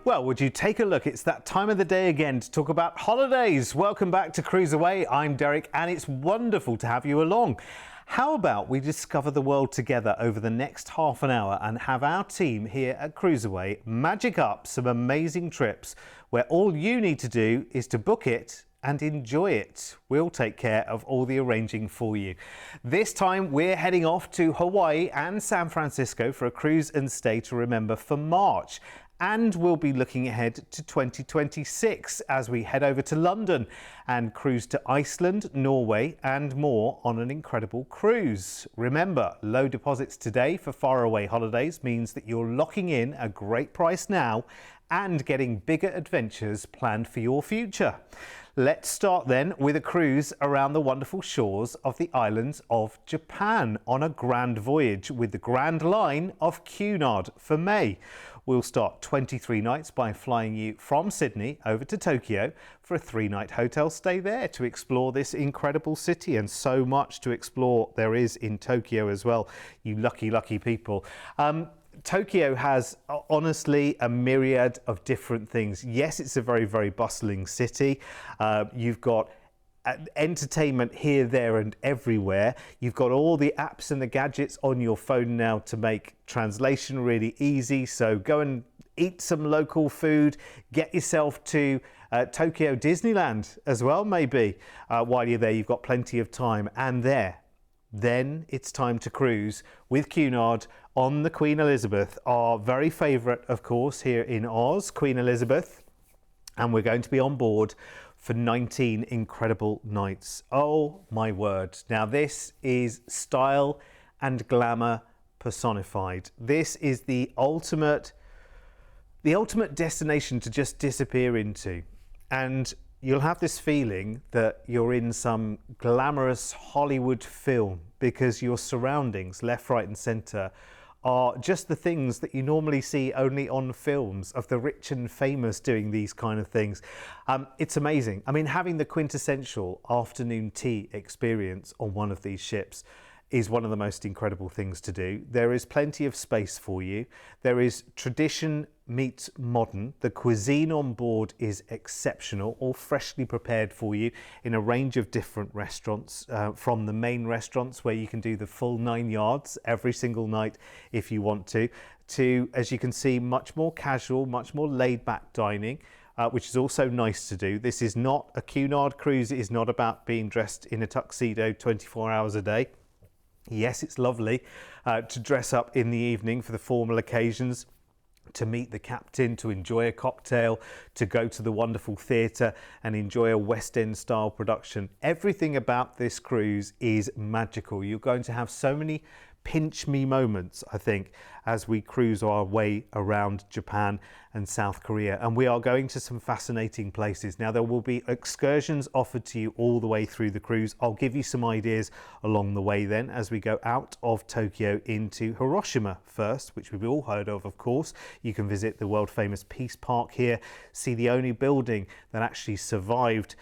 Well, would you take a look? It's that time of the day again to talk about holidays. Welcome back to CruiseAway. I'm Derek and it's wonderful to have you along. How about we discover the world together over the next half an hour and have our team here at CruiseAway magic up some amazing trips where all you need to do is to book it and enjoy it. We'll take care of all the arranging for you. This time we're heading off to Hawaii and San Francisco for a cruise and stay to remember for March. And we'll be looking ahead to 2026 as we head over to London and cruise to Iceland, Norway and more on an incredible cruise. Remember, low deposits today for faraway holidays means that you're locking in a great price now and getting bigger adventures planned for your future. Let's start then with a cruise around the wonderful shores of the islands of Japan on a grand voyage with the Grand Line of Cunard for May. We'll start 23 nights by flying you from Sydney over to Tokyo for a 3-night hotel stay there to explore this incredible city, and so much to explore there is in Tokyo as well, you lucky, lucky people. Tokyo has honestly a myriad of different things. Yes, it's a very, very bustling city. You've got entertainment here, there and everywhere. You've got all the apps and the gadgets on your phone now to make translation really easy. So go and eat some local food, get yourself to Tokyo Disneyland as well, maybe. While you're there, you've got plenty of time. And then it's time to cruise with Cunard on the Queen Elizabeth, our very favourite, of course, here in Oz, Queen Elizabeth. And we're going to be on board for 19 incredible nights. Oh my word. Now this is style and glamour personified. This is the ultimate destination to just disappear into. And you'll have this feeling that you're in some glamorous Hollywood film because your surroundings, left, right and centre, are just the things that you normally see only on films of the rich and famous doing these kind of things. It's amazing. I mean, having the quintessential afternoon tea experience on one of these ships is one of the most incredible things to do. There is plenty of space for you. There is tradition meets modern. The cuisine on board is exceptional, all freshly prepared for you in a range of different restaurants, from the main restaurants where you can do the full 9 yards every single night if you want to, as you can see, much more casual, much more laid back dining. Which is also nice to do. This is not a Cunard cruise. It is not about being dressed in a tuxedo 24 hours a day. Yes, it's lovely to dress up in the evening for the formal occasions, to meet the captain, to enjoy a cocktail, to go to the wonderful theatre and enjoy a West End style production. Everything about this cruise is magical. You're going to have so many pinch me moments, I think, as we cruise our way around Japan and South Korea. And we are going to some fascinating places. Now, there will be excursions offered to you all the way through the cruise. I'll give you some ideas along the way then as we go out of Tokyo into Hiroshima first, which we've all heard of course. You can visit the world famous Peace Park here, see the only building that actually survived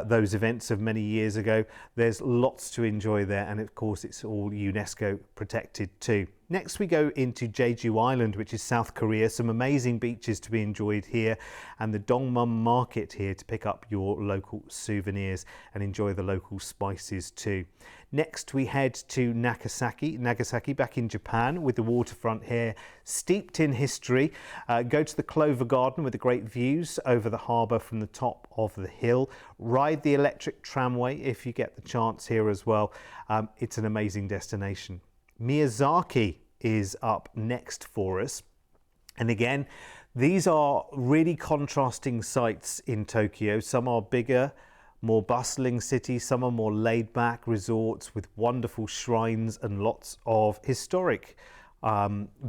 those events of many years ago. There's lots to enjoy there, and of course it's all UNESCO protected too. Next we go into Jeju Island, which is South Korea. Some amazing beaches to be enjoyed here, and the Dongmum market here to pick up your local souvenirs and enjoy the local spices too. Next we head to Nagasaki back in Japan, with the waterfront here steeped in history. Go to the Clover Garden with the great views over the harbour from the top of the hill. Ride the electric tramway if you get the chance here as well. It's an amazing destination. Miyazaki is up next for us. And again, these are really contrasting sites in Tokyo. Some are bigger, more bustling cities, some are more laid back resorts with wonderful shrines and lots of historic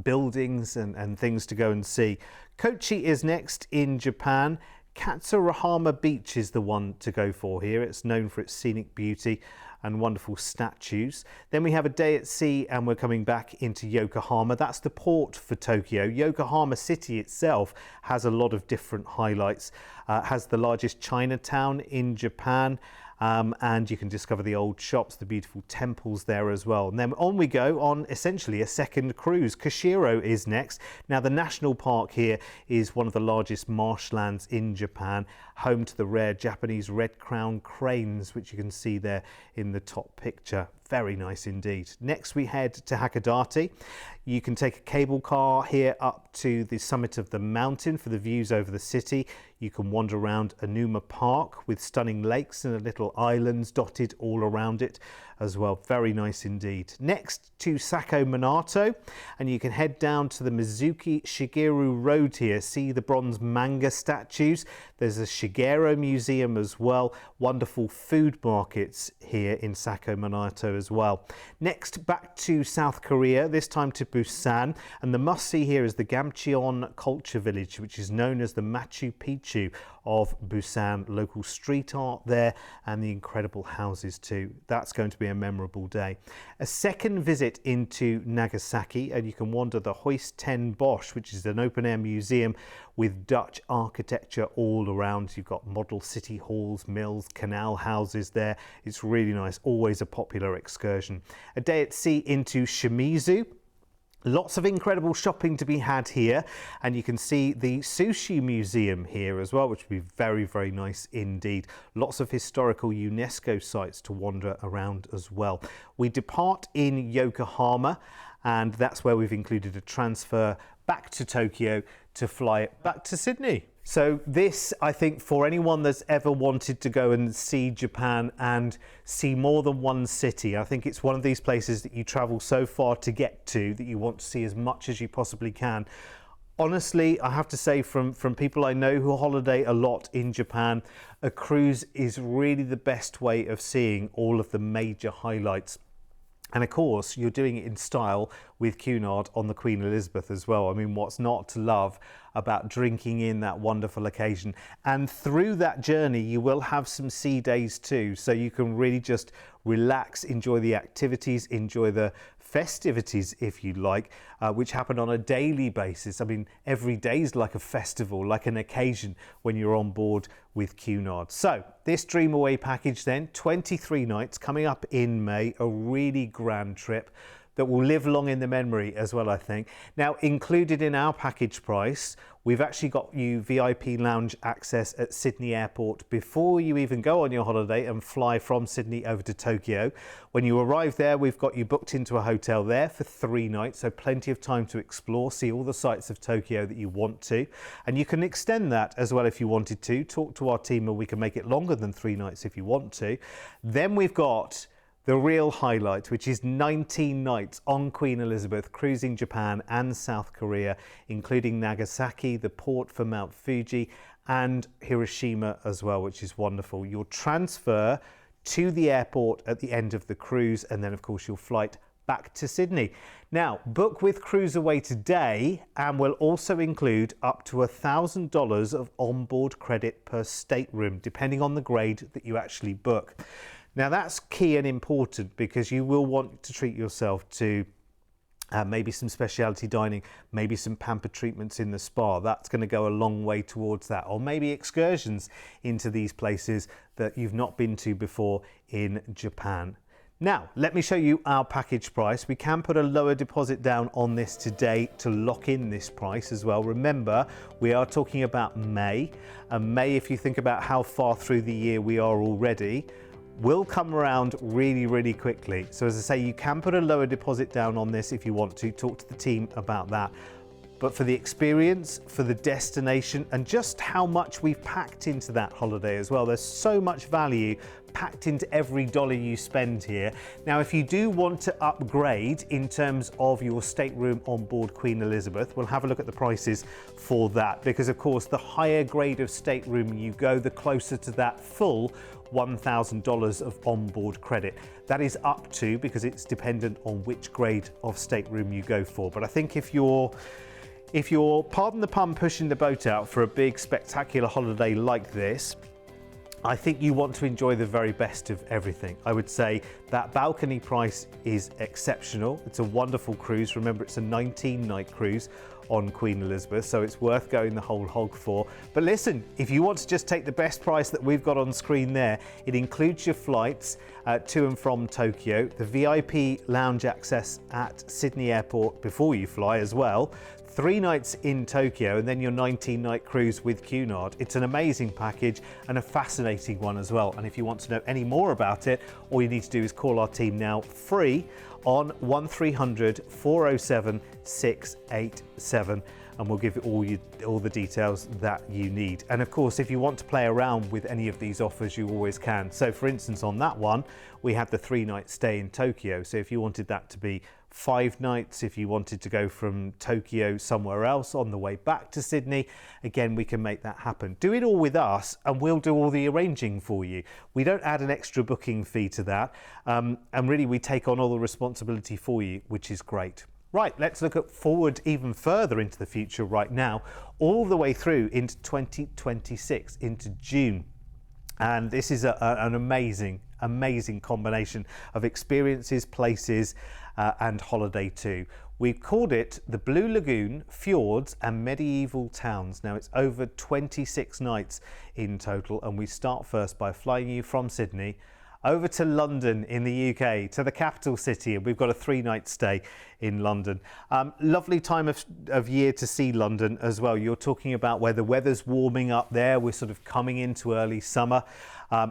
buildings and things to go and see. Kochi is next in Japan. Katsurahama Beach is the one to go for here. It's known for its scenic beauty and wonderful statues. Then we have a day at sea and we're coming back into Yokohama. That's the port for Tokyo. Yokohama city itself has a lot of different highlights. Has the largest Chinatown in Japan. and you can discover the old shops, the beautiful temples there as well. And then on we go on essentially a second cruise. Kushiro is next. Now the national park here is one of the largest marshlands in Japan, home to the rare Japanese red-crowned cranes, which you can see there in the top picture. Very nice indeed. Next we head to Hakodate. You can take a cable car here up to the summit of the mountain for the views over the city. You can wander around Onuma Park with stunning lakes and little islands dotted all around it as well. Very nice indeed. Next to Sako Minato, and you can head down to the Mizuki Shigeru Road here. See the bronze manga statues. There's a Shigeru Museum as well. Wonderful food markets here in Sako Minato as well. Next, back to South Korea, this time to Busan, and the must-see here is the Gamcheon Culture Village, which is known as the Machu Picchu of Busan. Local street art there and the incredible houses too. That's going to be a memorable day. A second visit into Nagasaki, and you can wander the Hoist 10 Bosch, which is an open-air museum with Dutch architecture all around. You've got model city halls, mills, canal houses there. It's really nice, always a popular excursion. A day at sea into Shimizu. Lots of incredible shopping to be had here, and you can see the Sushi Museum here as well, which would be very, very nice indeed. Lots of historical UNESCO sites to wander around as well. We depart in Yokohama, and that's where we've included a transfer back to Tokyo to fly back to Sydney. So this, I think, for anyone that's ever wanted to go and see Japan and see more than one city, I think it's one of these places that you travel so far to get to that you want to see as much as you possibly can. Honestly, I have to say from people I know who holiday a lot in Japan, a cruise is really the best way of seeing all of the major highlights. And of course, you're doing it in style with Cunard on the Queen Elizabeth as well. I mean, what's not to love about drinking in that wonderful occasion? And through that journey, you will have some sea days too. So you can really just relax, enjoy the activities, enjoy the festivities, if you like, which happen on a daily basis. I mean, every day is like a festival, like an occasion when you're on board with Cunard. So this CruiseAway package then, 23 nights coming up in May, a really grand trip that will live long in the memory as well, I think. Now, included in our package price, we've actually got you VIP lounge access at Sydney Airport before you even go on your holiday and fly from Sydney over to Tokyo. When you arrive there, we've got you booked into a hotel there for 3 nights, so plenty of time to explore, see all the sights of Tokyo that you want to. And you can extend that as well if you wanted to. Talk to our team and we can make it longer than 3 nights if you want to. Then we've got the real highlight, which is 19 nights on Queen Elizabeth, cruising Japan and South Korea, including Nagasaki, the port for Mount Fuji, and Hiroshima as well, which is wonderful. You'll transfer to the airport at the end of the cruise, and then of course your flight back to Sydney. Now, book with CruiseAway today, and we'll also include up to $1,000 of onboard credit per stateroom, depending on the grade that you actually book. Now that's key and important because you will want to treat yourself to maybe some specialty dining, maybe some pamper treatments in the spa. That's going to go a long way towards that. Or maybe excursions into these places that you've not been to before in Japan. Now, let me show you our package price. We can put a lower deposit down on this today to lock in this price as well. Remember, we are talking about May. And May, if you think about how far through the year we are already, will come around really, really quickly. So as I say, you can put a lower deposit down on this if you want to. Talk to the team about that. But for the experience, for the destination, and just how much we've packed into that holiday as well, there's so much value packed into every dollar you spend here. Now, if you do want to upgrade in terms of your stateroom on board Queen Elizabeth, we'll have a look at the prices for that, because of course, the higher grade of stateroom you go, the closer to that full $1,000 of onboard credit. That is up to, because it's dependent on which grade of stateroom you go for. But I think if you're, pardon the pun, pushing the boat out for a big spectacular holiday like this, I think you want to enjoy the very best of everything. I would say that balcony price is exceptional. It's a wonderful cruise. Remember, it's a 19-night cruise on Queen Elizabeth, so it's worth going the whole hog for. But listen, if you want to just take the best price that we've got on screen there, it includes your flights to and from Tokyo, the VIP lounge access at Sydney Airport before you fly as well, 3 nights in Tokyo, and then your 19-night cruise with Cunard. It's an amazing package and a fascinating one as well. And if you want to know any more about it, all you need to do is call our team now free on 1300 407 687, and we'll give you all the details that you need. And of course, if you want to play around with any of these offers, you always can. So for instance, on that one, we had the 3-night stay in Tokyo. So if you wanted that to be 5 nights, if you wanted to go from Tokyo somewhere else on the way back to Sydney, again, we can make that happen. Do it all with us and we'll do all the arranging for you. We don't add an extra booking fee to that. And really, we take on all the responsibility for you, which is great. Right, let's look forward even further into the future right now, all the way through into 2026, into June. And this is an amazing combination of experiences, places, and holiday too. We've called it the Blue Lagoon, Fjords and Medieval Towns. Now it's over 26 nights in total, and we start first by flying you from Sydney over to London in the UK, to the capital city, and we've got a 3-night stay in London. Lovely time of year to see London as well. You're talking about where the weather's warming up there. We're sort of coming into early summer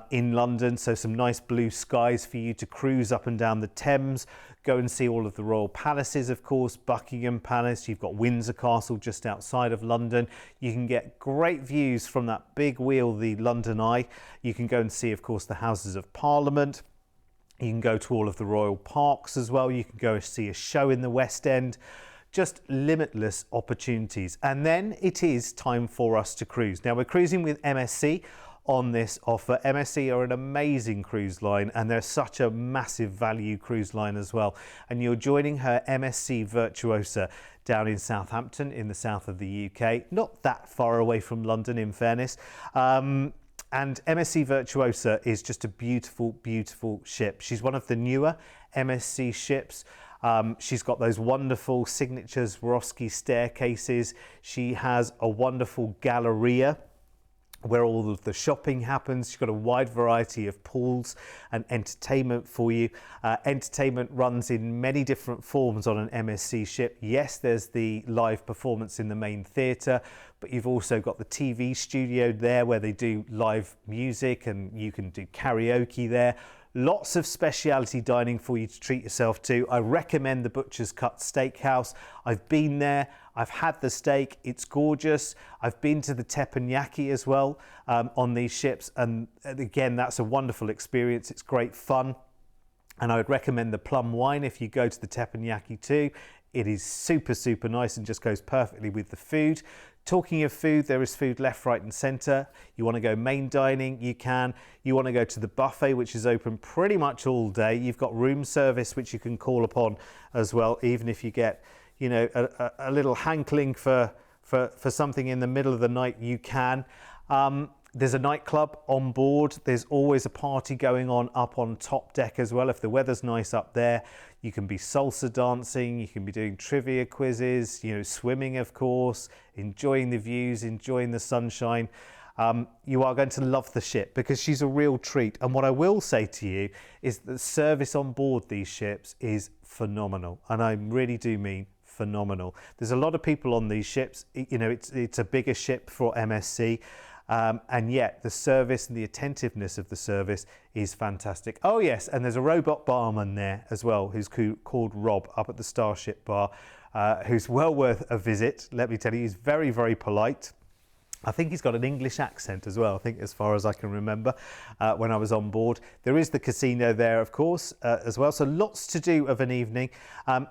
in London, so some nice blue skies for you to cruise up and down the Thames. Go and see all of the royal palaces, of course, Buckingham Palace. You've got Windsor Castle just outside of London. You can get great views from that big wheel, the London Eye. You can go and see, of course, the Houses of Parliament. You can go to all of the royal parks as well. You can go and see a show in the West End. Just limitless opportunities. And then it is time for us to cruise. Now, we're cruising with MSC on this offer. MSC are an amazing cruise line, and they're such a massive value cruise line as well. And you're joining her MSC Virtuosa down in Southampton in the south of the UK, not that far away from London in fairness. And MSC Virtuosa is just a beautiful ship. She's one of the newer MSC ships. She's got those wonderful signature Swarovski staircases. She has a wonderful galleria where all of the shopping happens. She's got a wide variety of pools and entertainment for you. Entertainment runs in many different forms on an MSC ship. Yes, there's the live performance in the main theatre, but you've also got the TV studio there where they do live music, and you can do karaoke there. Lots of specialty dining for you to treat yourself to. I recommend the Butcher's Cut Steakhouse. I've been there. I've had the steak. It's gorgeous. I've been to the teppanyaki as well on these ships. And again, that's a wonderful experience. It's great fun. And I would recommend the plum wine if you go to the teppanyaki too. It is super nice and just goes perfectly with the food. Talking of food, there is food left, right and centre. You want to go main dining, you can. You want to go to the buffet, which is open pretty much all day. You've got room service, which you can call upon as well, even if you get, you know, a little hankling for something in the middle of the night, you can. There's a nightclub on board. There's always a party going on up on top deck as well. If the weather's nice up there, you can be salsa dancing, you can be doing trivia quizzes, you know, swimming, of course, enjoying the views, enjoying the sunshine. You are going to love the ship because she's a real treat. And what I will say to you is the service on board these ships is phenomenal. And I really do mean phenomenal. There's a lot of people on these ships. You know, it's a bigger ship for MSC. And yet the service and the attentiveness of the service is fantastic. Oh yes, and there's a robot barman there as well who's called Rob up at the Starship Bar, who's well worth a visit. Let me tell you, he's very polite. I think he's got an English accent as well, I think, as far as I can remember when I was on board. There is the casino there, of course, as well. So lots to do of an evening.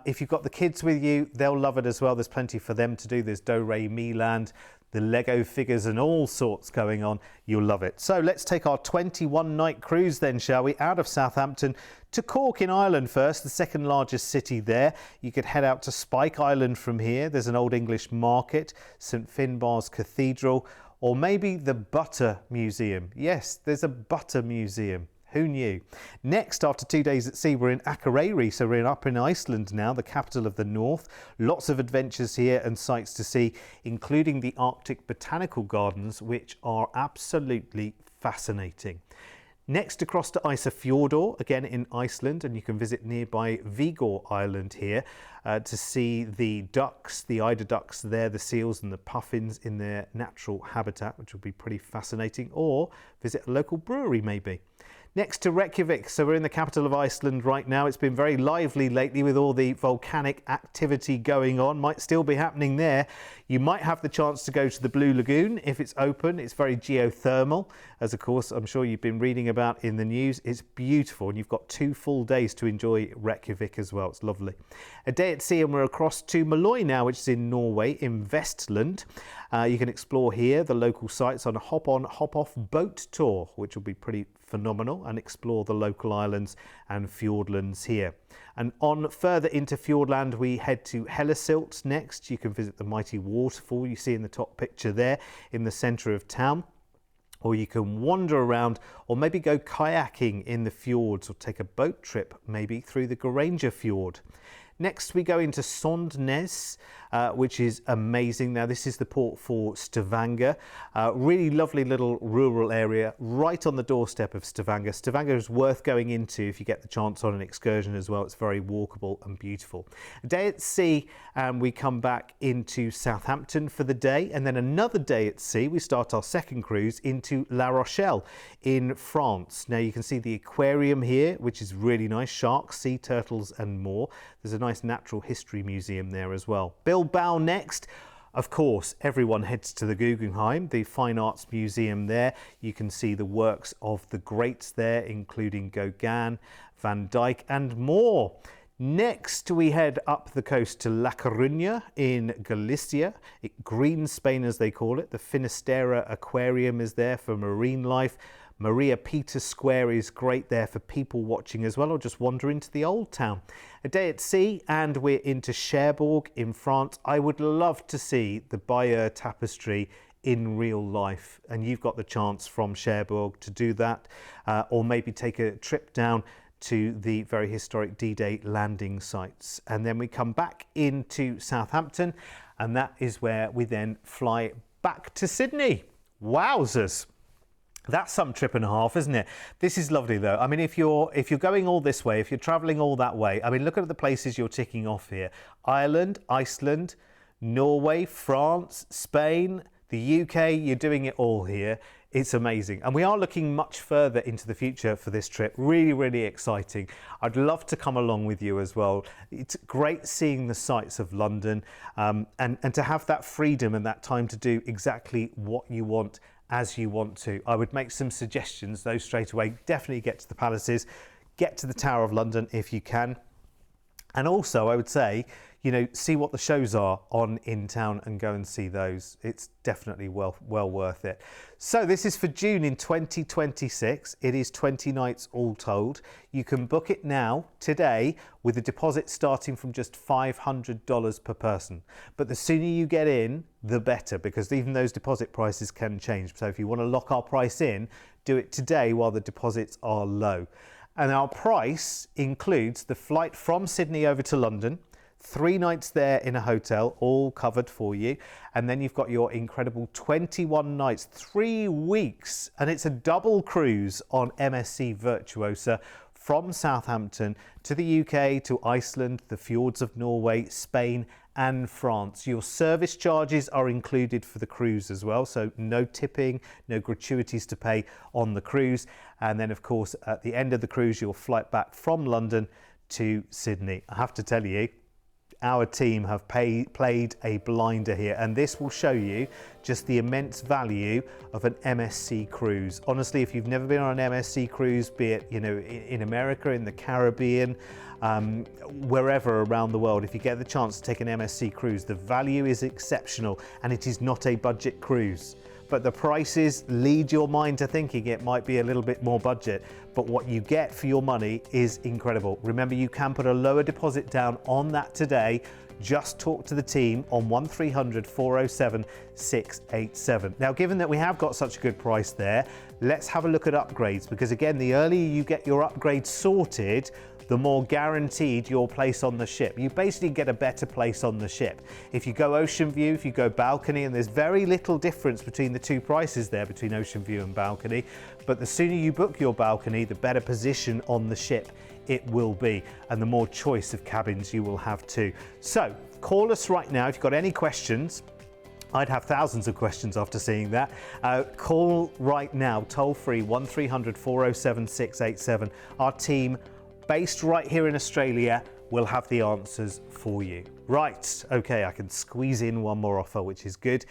If you've got the kids with you, they'll love it as well. There's plenty for them to do. There's Do Re Mi Land, the Lego figures and all sorts going on. You'll love it. So let's take our 21-night cruise then, shall we? Out of Southampton to Cork in Ireland first, the second largest city there. You could head out to Spike Island from here. There's an Old English market, St Finbarr's Cathedral, Or maybe the Butter Museum. Yes, there's a Butter Museum. Who knew? Next, after 2 days at sea, we're in Akureyri, so we're up in Iceland now, the capital of the north. Lots of adventures here and sights to see, including the Arctic Botanical Gardens, which are absolutely fascinating. Next, across to Ísafjordur, again in Iceland, and you can visit nearby Vigor Island here to see the ducks, the eider ducks there, the seals and the puffins in their natural habitat, which will be pretty fascinating, or visit a local brewery maybe. Next to Reykjavik, so we're in the capital of Iceland right now. It's been very lively lately with all the volcanic activity going on. Might still be happening there. You might have the chance to go to the Blue Lagoon if it's open. It's very geothermal, as of course I'm sure you've been reading about in the news. It's beautiful, and you've got 2 full days to enjoy Reykjavik as well. It's lovely. A day at sea, and we're across to Moløy now, which is in Norway, in Vestland. You can explore here the local sites on a hop-on, hop-off boat tour, which will be pretty phenomenal, and explore the local islands and fjordlands here. And on further into Fjordland, we head to Hellesilt next. You can visit the mighty waterfall you see in the top picture there in the centre of town. Or you can wander around, or maybe go kayaking in the fjords, or take a boat trip maybe through the Geiranger Fjord. Next we go into Sondnes, which is amazing. Now this is the port for Stavanger. Really lovely little rural area right on the doorstep of Stavanger. Stavanger is worth going into if you get the chance on an excursion as well. It's very walkable and beautiful. A day at sea, and we come back into Southampton for the day, and then another day at sea. We start our second cruise into La Rochelle in France. Now you can see the aquarium here, which is really nice. Sharks, sea turtles and more. There's a nice natural history museum there as well. Bilbao next. Of course, everyone heads to the Guggenheim, the Fine Arts Museum there. You can see the works of the greats there, including Gauguin, Van Dyck and more. Next, we head up the coast to La Coruña in Galicia, Green Spain as they call it. The Finisterre Aquarium is there for marine life. Maria Pita Square is great there for people watching as well, or just wander into the old town. A day at sea, and we're into Cherbourg in France. I would love to see the Bayeux Tapestry in real life, and you've got the chance from Cherbourg to do that, or maybe take a trip down to the very historic D-Day landing sites. And then we come back into Southampton, and that is where we then fly back to Sydney. Wowzers! That's some trip and a half, isn't it? This is lovely though. I mean, if you're going all this way, if you're traveling all that way, I mean, look at the places you're ticking off here. Ireland, Iceland, Norway, France, Spain, the UK, you're doing it all here. It's amazing. And we are looking much further into the future for this trip. Really, really exciting. I'd love to come along with you as well. It's great seeing the sights of London, and to have that freedom and that time to do exactly what you want as you want to. I would make some suggestions though straight away. Definitely get to the palaces, get to the Tower of London if you can. And also I would say, you know, see what the shows are on in town and go and see those. It's definitely well worth it. So this is for June in 2026. It is 20 nights all told. You can book it now, today, with a deposit starting from just $500 per person. But the sooner you get in, the better, because even those deposit prices can change. So if you want to lock our price in, do it today while the deposits are low. And our price includes the flight from Sydney over to London, 3 nights there in a hotel, all covered for you. And then you've got your incredible 21 nights, 3 weeks. And it's a double cruise on MSC Virtuosa from Southampton to the UK, to Iceland, the fjords of Norway, Spain and France. Your service charges are included for the cruise as well. So no tipping, no gratuities to pay on the cruise. And then of course, at the end of the cruise, your flight back from London to Sydney. I have to tell you, our team have played a blinder here, and this will show you just the immense value of an MSC cruise. Honestly, if you've never been on an MSC cruise, be it, you know, in America, in the Caribbean, wherever around the world, if you get the chance to take an MSC cruise, the value is exceptional, and it is not a budget cruise. but the prices lead your mind to thinking it might be a little bit more budget. But what you get for your money is incredible. Remember, you can put a lower deposit down on that today. Just talk to the team on 1300 407 687. Now, given that we have got such a good price there, let's have a look at upgrades, because again, the earlier you get your upgrades sorted, the more guaranteed your place on the ship. You basically get a better place on the ship. If you go ocean view, if you go balcony, and there's very little difference between the two prices there, between ocean view and balcony, but the sooner you book your balcony, the better position on the ship it will be, and the more choice of cabins you will have too. So call us right now if you've got any questions. I'd have thousands of questions after seeing that. Call right now, toll free 1300 407 687. Our team, based right here in Australia, will have the answers for you. Right, okay, I can squeeze in one more offer, which is good.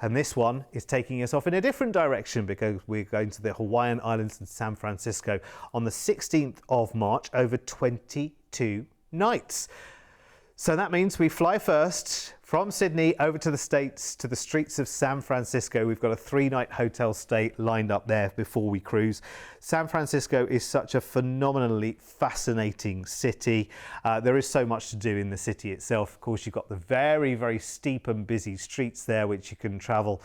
And this one is taking us off in a different direction, because we're going to the Hawaiian Islands in San Francisco on the 16th of March over 22 nights. So that means we fly first from Sydney over to the States, to the streets of San Francisco. We've got a 3-night hotel stay lined up there before we cruise. San Francisco is such a phenomenally fascinating city. There is so much to do in the city itself. Of course, you've got the very, very steep and busy streets there, which you can travel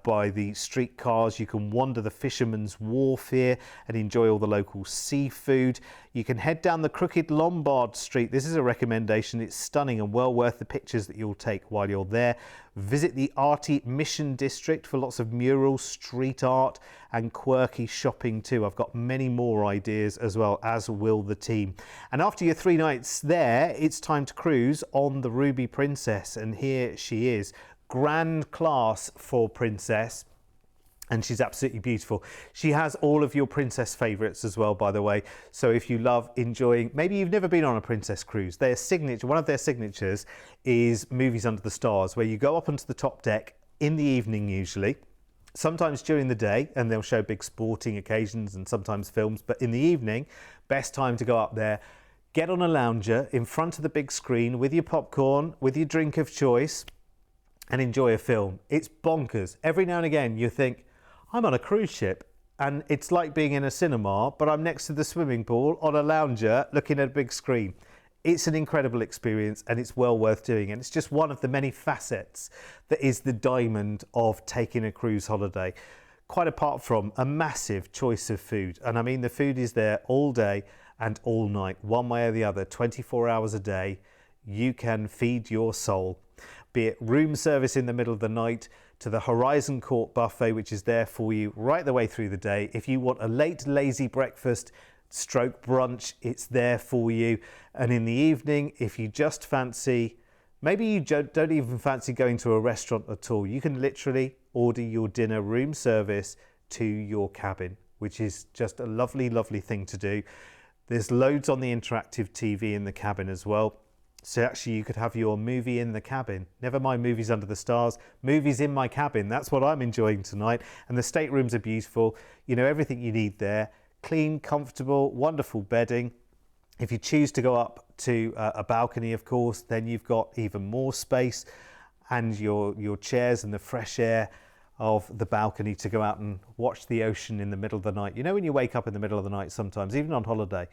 by the streetcars. You can wander the Fisherman's Wharf here and enjoy all the local seafood. You can head down the crooked Lombard Street. This is a recommendation. It's stunning and well worth the pictures that you'll take while you're there. Visit the arty Mission District for lots of murals, street art and quirky shopping too. I've got many more ideas as well, as will the team. And after your 3 nights there, it's time to cruise on the Ruby Princess, and here she is. Grand class for Princess. And she's absolutely beautiful. She has all of your princess favorites as well, by the way. So if you love enjoying, maybe you've never been on a princess cruise, their signature, one of their signatures is Movies Under the Stars, where you go up onto the top deck in the evening usually, sometimes during the day, and they'll show big sporting occasions and sometimes films, but in the evening, best time to go up there, get on a lounger in front of the big screen with your popcorn, with your drink of choice, and enjoy a film. It's bonkers. Every now and again you think, I'm on a cruise ship and it's like being in a cinema, but I'm next to the swimming pool on a lounger looking at a big screen. It's an incredible experience and it's well worth doing. And it's just one of the many facets that is the diamond of taking a cruise holiday. Quite apart from a massive choice of food. And I mean, the food is there all day and all night, one way or the other, 24 hours a day. You can feed your soul, be it room service in the middle of the night, to the Horizon Court buffet, which is there for you right the way through the day. If you want a late, lazy breakfast stroke brunch, it's there for you. And in the evening, if you just fancy, maybe you don't even fancy going to a restaurant at all, you can literally order your dinner room service to your cabin, which is just a lovely, lovely thing to do. There's loads on the interactive TV in the cabin as well. So actually you could have your movie in the cabin. Never mind movies under the stars, movies in my cabin. That's what I'm enjoying tonight. And the staterooms are beautiful. You know, everything you need there. Clean, comfortable, wonderful bedding. If you choose to go up to a balcony, of course, then you've got even more space and your chairs and the fresh air of the balcony to go out and watch the ocean in the middle of the night. You know, when you wake up in the middle of the night sometimes, even on holiday,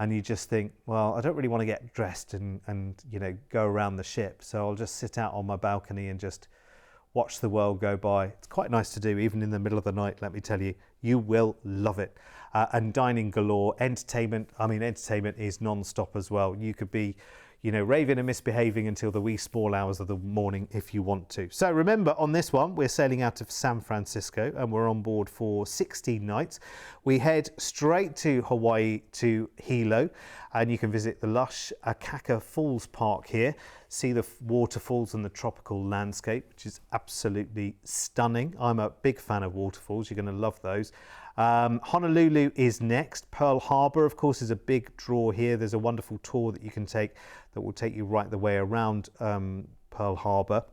and you just think, well, I don't really want to get dressed and you know, go around the ship. So I'll just sit out on my balcony and just watch the world go by. It's quite nice to do, even in the middle of the night, let me tell you. You will love it. And dining galore, entertainment. I mean, entertainment is non-stop as well. You could be, you know, raving and misbehaving until the wee small hours of the morning if you want to. So remember, on this one, we're sailing out of San Francisco and we're on board for 16 nights. We head straight to Hawaii, to Hilo, and you can visit the lush Akaka Falls Park here, see the waterfalls and the tropical landscape, which is absolutely stunning. I'm a big fan of waterfalls. You're going to love those. Honolulu is next. Pearl Harbor, of course, is a big draw here. There's a wonderful tour that you can take that will take you right the way around Pearl Harbor.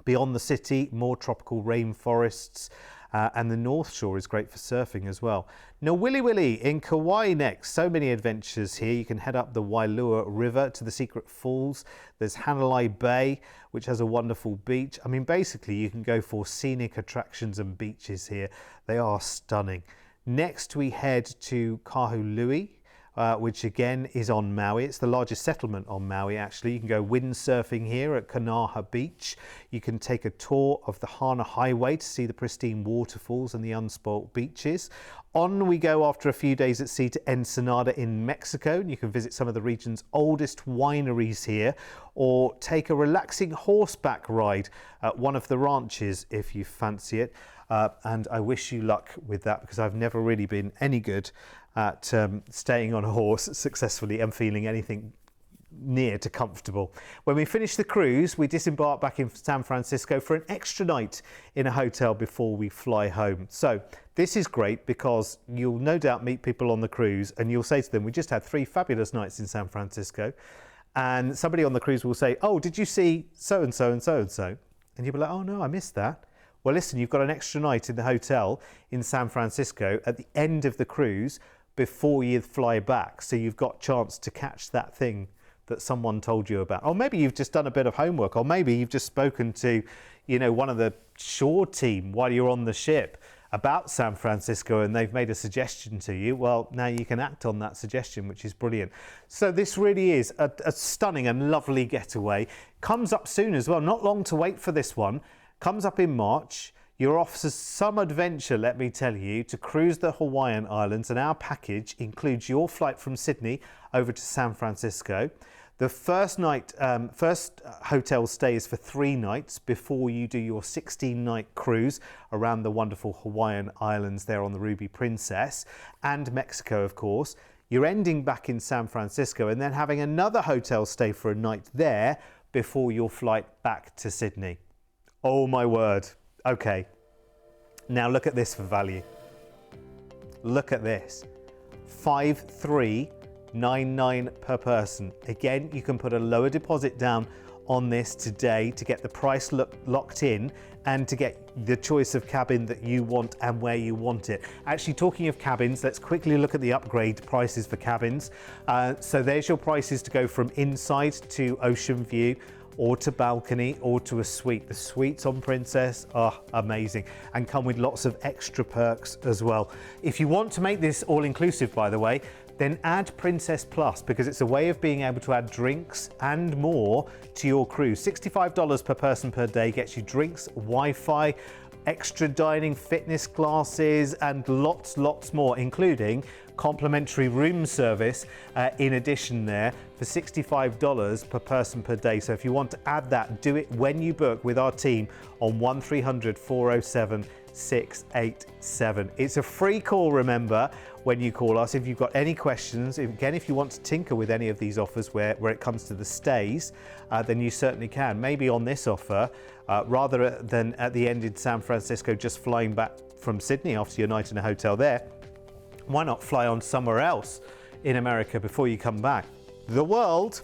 Beyond the city, more tropical rainforests and the North Shore is great for surfing as well. Now, Wili Wili in Kauai next. So many adventures here. You can head up the Wailua River to the Secret Falls. There's Hanalei Bay, which has a wonderful beach. I mean, basically, you can go for scenic attractions and beaches here. They are stunning. Next, we head to Kahului, which again is on Maui. It's the largest settlement on Maui, actually. You can go windsurfing here at Kanaha Beach. You can take a tour of the Hana Highway to see the pristine waterfalls and the unspoilt beaches. On we go after a few days at sea to Ensenada in Mexico. You can visit some of the region's oldest wineries here, or take a relaxing horseback ride at one of the ranches if you fancy it. And I wish you luck with that, because I've never really been any good at staying on a horse successfully and feeling anything near to comfortable. When we finish the cruise, we disembark back in San Francisco for an extra night in a hotel before we fly home. So this is great, because you'll no doubt meet people on the cruise and you'll say to them, we just had 3 fabulous nights in San Francisco. And somebody on the cruise will say, oh, did you see so-and-so and so-and-so? And you'll be like, oh no, I missed that. Well, listen, you've got an extra night in the hotel in San Francisco at the end of the cruise before you fly back. So you've got a chance to catch that thing that someone told you about. Or maybe you've just done a bit of homework, or maybe you've just spoken to, you know, one of the shore team while you're on the ship about San Francisco and they've made a suggestion to you. Well, now you can act on that suggestion, which is brilliant. So this really is a stunning and lovely getaway. Comes up soon as well, not long to wait for this one. Comes up in March. You're off to some adventure, let me tell you, to cruise the Hawaiian Islands, and our package includes your flight from Sydney over to San Francisco. The first hotel stay is for 3 nights before you do your 16-night cruise around the wonderful Hawaiian Islands there on the Ruby Princess, and Mexico, of course. You're ending back in San Francisco and then having another hotel stay for a night there before your flight back to Sydney. Oh my word. Okay, now look at this for value. Look at this, $5,399 per person. Again, you can put a lower deposit down on this today to get the price locked in and to get the choice of cabin that you want and where you want it. Actually, talking of cabins, let's quickly look at the upgrade prices for cabins. So there's your prices to go from inside to ocean view, or to balcony, or to a suite. The suites on Princess are amazing and come with lots of extra perks as well. If you want to make this all-inclusive, by the way, then add Princess Plus, because it's a way of being able to add drinks and more to your cruise. $65 per person per day gets you drinks, Wi-Fi, extra dining, fitness classes, and lots more, including complimentary room service in addition there for $65 per person per day. So if you want to add that, do it when you book with our team on 1300-407-687. It's a free call, remember, when you call us. If you've got any questions, again, if you want to tinker with any of these offers where it comes to the stays, then you certainly can. Maybe on this offer, rather than at the end in San Francisco, just flying back from Sydney after your night in a hotel there, why not fly on somewhere else in America before you come back? The world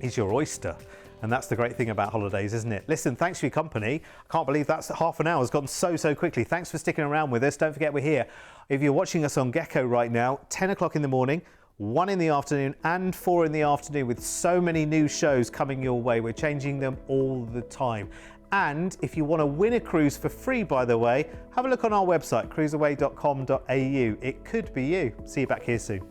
is your oyster. And that's the great thing about holidays, isn't it? Listen, thanks for your company. I can't believe that's half an hour has gone so quickly. Thanks for sticking around with us. Don't forget we're here. If you're watching us on Gecko right now, 10 o'clock in the morning, 1 in the afternoon and 4 in the afternoon, with so many new shows coming your way. We're changing them all the time. And if you want to win a cruise for free, by the way, have a look on our website, cruiseaway.com.au. It could be you. See you back here soon.